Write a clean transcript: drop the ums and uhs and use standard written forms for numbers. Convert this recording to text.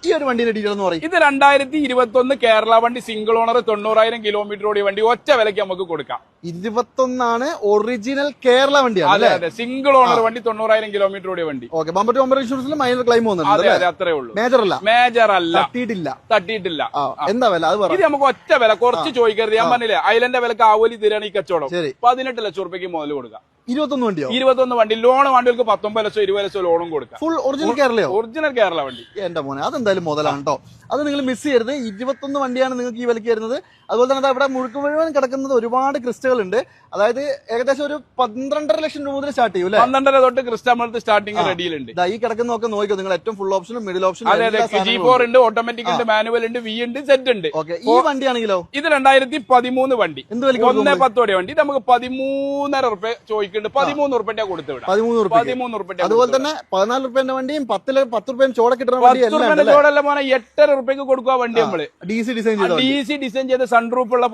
ഈ ഒരു വണ്ടിയുടെ ഡീറ്റെയിൽ എന്ന് പറയും. ഇത് 2021 കേരള വണ്ടി, സിംഗിൾ ഓണർ, 90,000 കിലോമീറ്റർ ഓടിയ വണ്ടി, ഒറ്റ വിലയ്ക്ക് നമുക്ക് കൊടുക്കാം. 21 ഒറിജിനൽ കേരള വണ്ടിയാണ്. അതെ അതെ, സിംഗിൾ ഓണർ വണ്ടി, 90,000 കിലോമീറ്റർ ഓടിയ വണ്ടി. ഓക്കെ, ബമ്പർ ടു ബമ്പർ ഇൻഷുറൻസിൽ മൈനർ ക്ലെയിം പോകുന്നുണ്ട്. അതെ അതെ, അത്രേ ഉള്ളൂ. മേജർ അല്ല, മേജർ അല്ല, തട്ടിയിട്ടില്ല. ആ. എന്താ വില അത് പറ. ഇത് നമുക്ക് ഒറ്റ വില, കുറച്ച് ചോദിക്കരുത്. ഞാൻ പറഞ്ഞില്ലേ, ഐലൻഡ് വിലക്ക് ആവോലി തരാണ് ഈ കച്ചവടം. ശരി, 18 ലക്ഷം റുപ്യക്ക് മുതൽ കൊടുക്കാം. 21 വണ്ടിയോ? 21 വണ്ടി. ലോൺ വണ്ടികൾക്ക് 19 ലക്ഷം 20 ലക്ഷം ലോണും കൊടുക്കാം. ഫുൾ ഒറിജിനൽ കേരളയോ? ഒറിജിനൽ കേരള വണ്ടി. എന്റെ മോനെ, അതെന്തായാലും മുതലാണ് കേട്ടോ. അത് നിങ്ങൾ മിസ് ചെയ്യരുത്. 21 വണ്ടിയാണ് നിങ്ങൾക്ക് ഈ വിലക്ക് വരുന്നത്. അതുപോലെ തന്നെ ഇവിടെ മുഴുക്ക് മുഴുവൻ കിടക്കുന്നത് ഒരുപാട് ക്രിസ്റ്റകൾ ഉണ്ട്. അതായത് ഏകദേശം ഒരു 12.5 ലക്ഷം രൂപ മുതൽ സ്റ്റാർട്ട് ചെയ്യും അല്ലേ? 12.5 തൊട്ട് ക്രിസ്റ്റമർക്ക് സ്റ്റാർട്ടിംഗ് റെഡിയിലുണ്ട്. ഈ കിടക്കുന്ന ഒക്കെ നോക്കിയോ നിങ്ങൾ, ഏറ്റവും ഫുൾ ഓപ്ഷനും മിഡിൽ ഓപ്ഷനും. അതെ അതെ, G4 ഉണ്ട്, ഓട്ടോമാറ്റിക് ഉണ്ട്, മാനുവൽ ഉണ്ട്, വി ഉണ്ട്, സെറ്റ് ഉണ്ട്. ഓക്കെ, ഈ വണ്ടിയാണെങ്കിലോ? ഇത് 2013 വണ്ടി, എന്ത് വിലക്ക്? 1.10 വണ്ടി. ഇത് നമുക്ക് 13.5 റുപ്യ ചോദിക്കുന്നുണ്ട്. 13 റുപ്യ കൊടുത്തു വിടാം. 13 റുപ്യ. അതുപോലെ തന്നെ 14 റുപ്യന്റെ വണ്ടിയും 10 റുപ്യ ചോട കിട്ടുന്ന വണ്ടി 10 റുപ്യന്റെ ചോടല്ല മോനെ, 8 റുപ്യക്ക് കൊടുക്കുക വണ്ടി. നമ്മള് DC ഡിസൈൻ ചെയ്ത് സൺറൂഫ് ഉള്ള